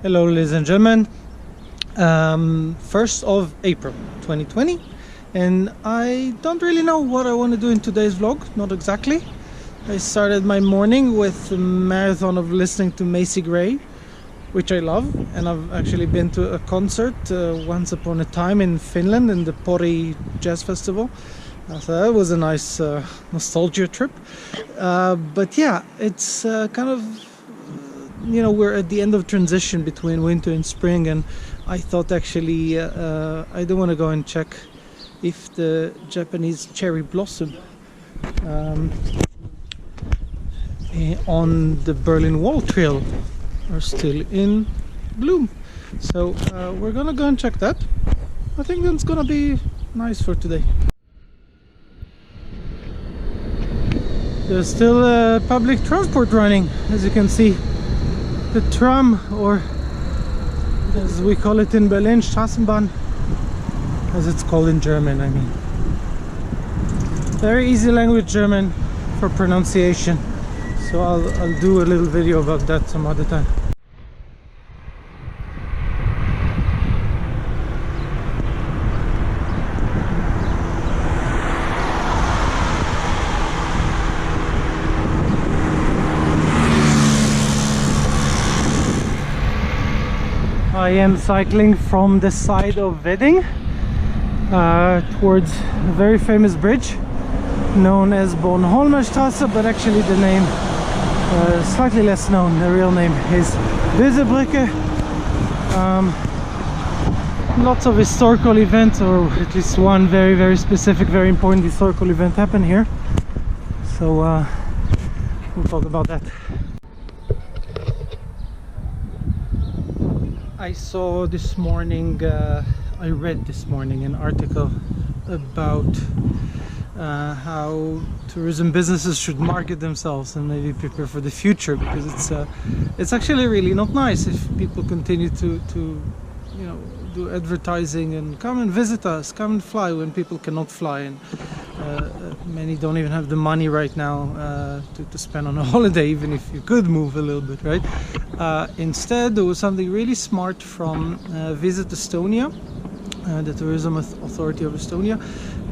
Hello ladies and gentlemen, 1st of April 2020, and I don't really know what I want to do in today's vlog, not exactly. I started my morning with a marathon of listening to Macy Gray, which I love, and I've actually been to a concert once upon a time in Finland in the Pori Jazz Festival. So that was a nice nostalgia trip, but yeah, it's kind of, you know, we're at the end of transition between winter and spring, and I thought actually I do want to go and check if the Japanese cherry blossom on the Berlin Wall Trail are still in bloom. So we're gonna go and check that. I think that's gonna be nice for today. There's still public transport running, as you can see. The tram, or as we call it in Berlin, Straßenbahn, as it's called in German, I mean. Very easy language, German, for pronunciation. So I'll do a little video about that some other time. I am cycling from the side of Wedding towards a very famous bridge known as Bornholmerstraße, but actually the name slightly less known. The real name is Böse Brücke. Lots of historical events, or at least one very specific, very important historical event happened here. So we'll talk about that. I saw this morning, I read this morning an article about how tourism businesses should market themselves and maybe prepare for the future, because it's actually really not nice if people continue to you know, do advertising and come and visit us, come and fly when people cannot fly, and many don't even have the money right now to spend on a holiday, even if you could move a little bit, right? Instead, there was something really smart from Visit Estonia, the tourism authority of Estonia,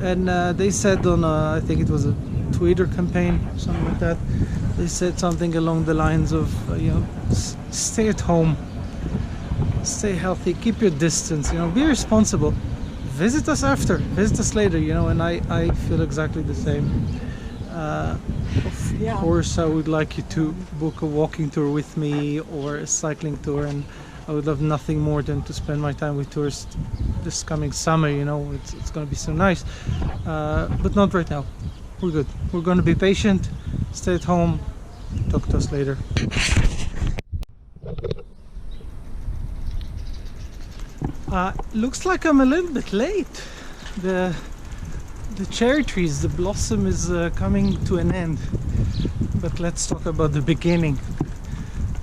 and they said on I think it was a Twitter campaign, something like that. They said something along the lines of you know, stay at home, stay healthy, keep your distance, you know, be responsible. Visit us after, visit us later, you know, and I feel exactly the same. Of course, I would like you to book a walking tour with me or a cycling tour, and I would love nothing more than to spend my time with tourists this coming summer, you know, it's going to be so nice. But not right now. We're good. We're going to be patient, stay at home, talk to us later. Looks like I'm a little bit late. The cherry trees, the blossom is coming to an end. But let's talk about the beginning.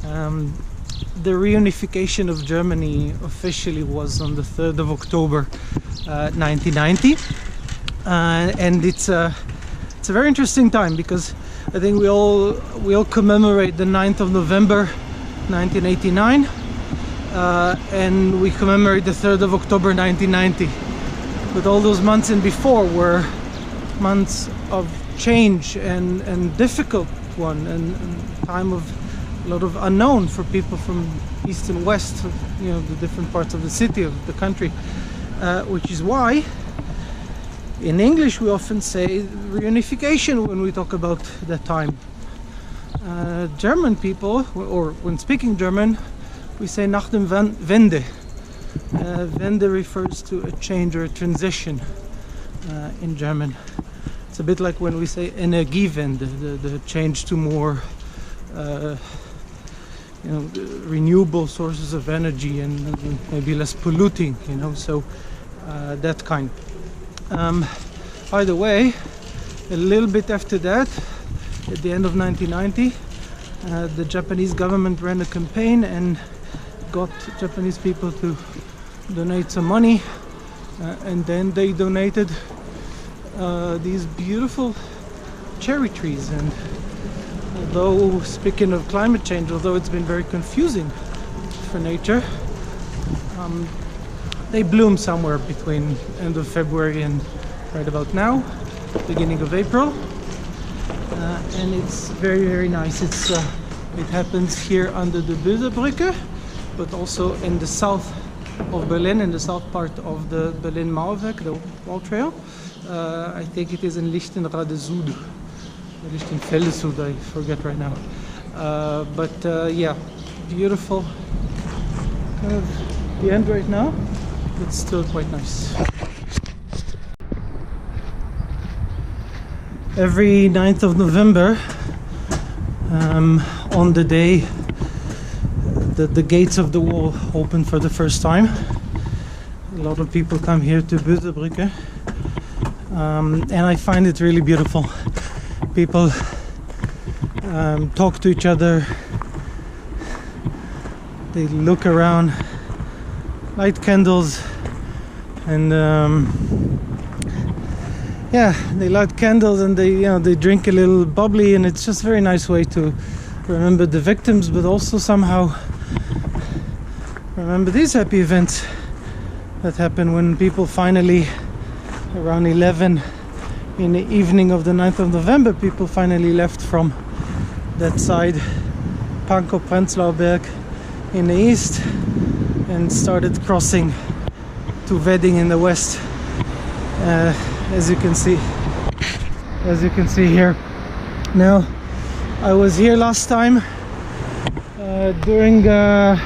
The reunification of Germany officially was on the 3rd of October 1990. And it's a very interesting time, because I think we all commemorate the 9th of November 1989. And we commemorate the 3rd of October 1990. But all those months and before were months of change and difficult one, and time of a lot of unknown for people from east and west, you know, the different parts of the city, of the country, which is why in English we often say reunification when we talk about that time. German people, or when speaking German, we say nach dem Wende. Wende refers to a change or a transition in German. It's a bit like when we say Energiewende, the change to more you know, renewable sources of energy and maybe less polluting, you know, so that kind. By the way, a little bit after that, at the end of 1990, the Japanese government ran a campaign and got Japanese people to donate some money, and then they donated these beautiful cherry trees. And although, speaking of climate change, although it's been very confusing for nature. They bloom somewhere between end of February and right about now, beginning of April, and it's very, very nice. It happens here under the Böse Brücke, but also in the south of Berlin, in the south part of the Berlin Mauerwerk, the wall trail. I think it is in Lichtenrade Süd, Lichtenfelde Süd, I forget right now. Yeah, beautiful. Kind of the end right now. It's still quite nice. Every 9th of November, on the day that the gates of the wall open for the first time, a lot of people come here to Böse Brücke, and I find it really beautiful. People talk to each other, they look around, light candles, and yeah, they light candles and they drink a little bubbly, and it's just a very nice way to remember the victims, but also somehow remember these happy events that happen when people finally, around 11 in the evening of the 9th of November, people finally left from that side, Pankow Prenzlauerberg in the east, and started crossing to Wedding in the west, as you can see here. Now, I was here last time during the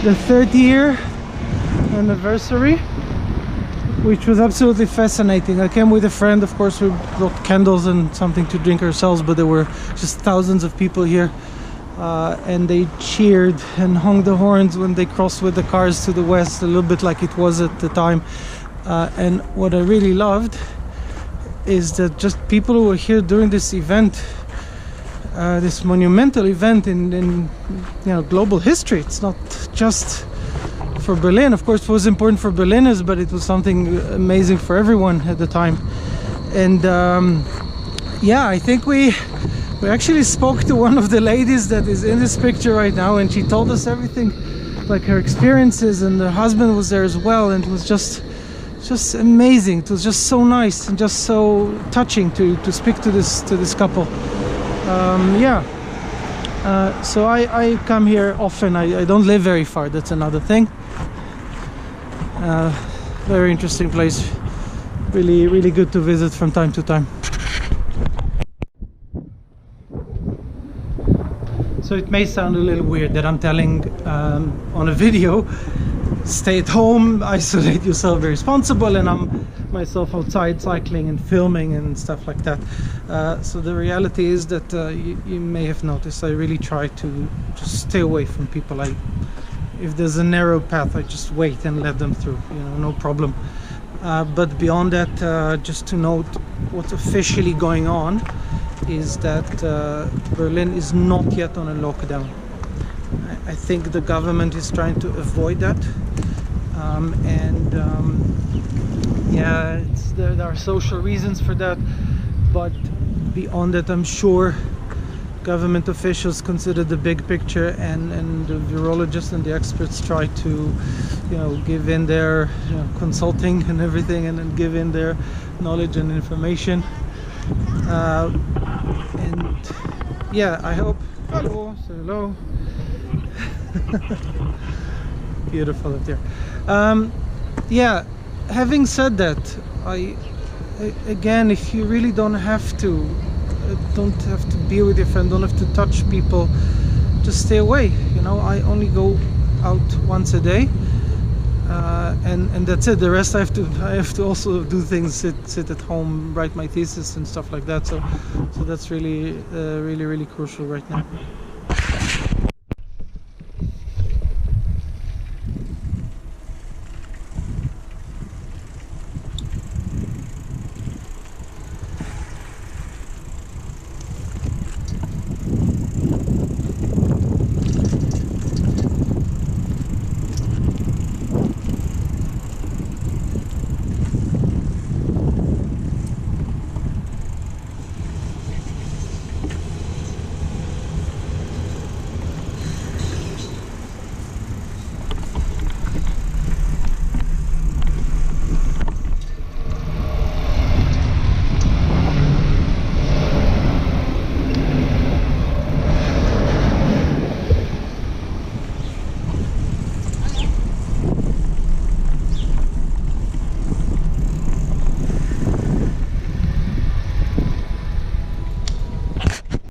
30-year anniversary, which was absolutely fascinating. I came with a friend, of course. We brought candles and something to drink ourselves, but there were just thousands of people here, and they cheered and hung the horns when they crossed with the cars to the west, a little bit like it was at the time. And what I really loved is that just people who were here during this event, this monumental event in global history. It's not just for Berlin. Of course, it was important for Berliners, but it was something amazing for everyone at the time. And yeah, I think we actually spoke to one of the ladies that is in this picture right now, and she told us everything, like her experiences, and her husband was there as well, and it was just amazing. It was just so nice and just so touching to speak to this couple. Yeah, so I come here often. I don't live very far, that's another thing. Very interesting place, really good to visit from time to time. So it may sound a little weird that I'm telling on a video, stay at home, isolate yourself, be responsible, and I'm myself outside cycling and filming and stuff like that. So the reality is that you may have noticed I really try to just stay away from people. If there's a narrow path, I just wait and let them through, no problem. But beyond that, just to note what's officially going on is that Berlin is not yet on a lockdown. I think the government is trying to avoid that, yeah, there are social reasons for that, but beyond that, I'm sure government officials consider the big picture, and the virologists and the experts try to give in their consulting and everything, and then give in their knowledge and information, and yeah, I hope. Hello, say hello. Beautiful up there. Yeah, having said that, again, if you really don't have to be with your friend, don't have to touch people, just stay away. I only go out once a day, and that's it. The rest I have to also do things, sit at home, write my thesis and stuff like that. So that's really crucial right now.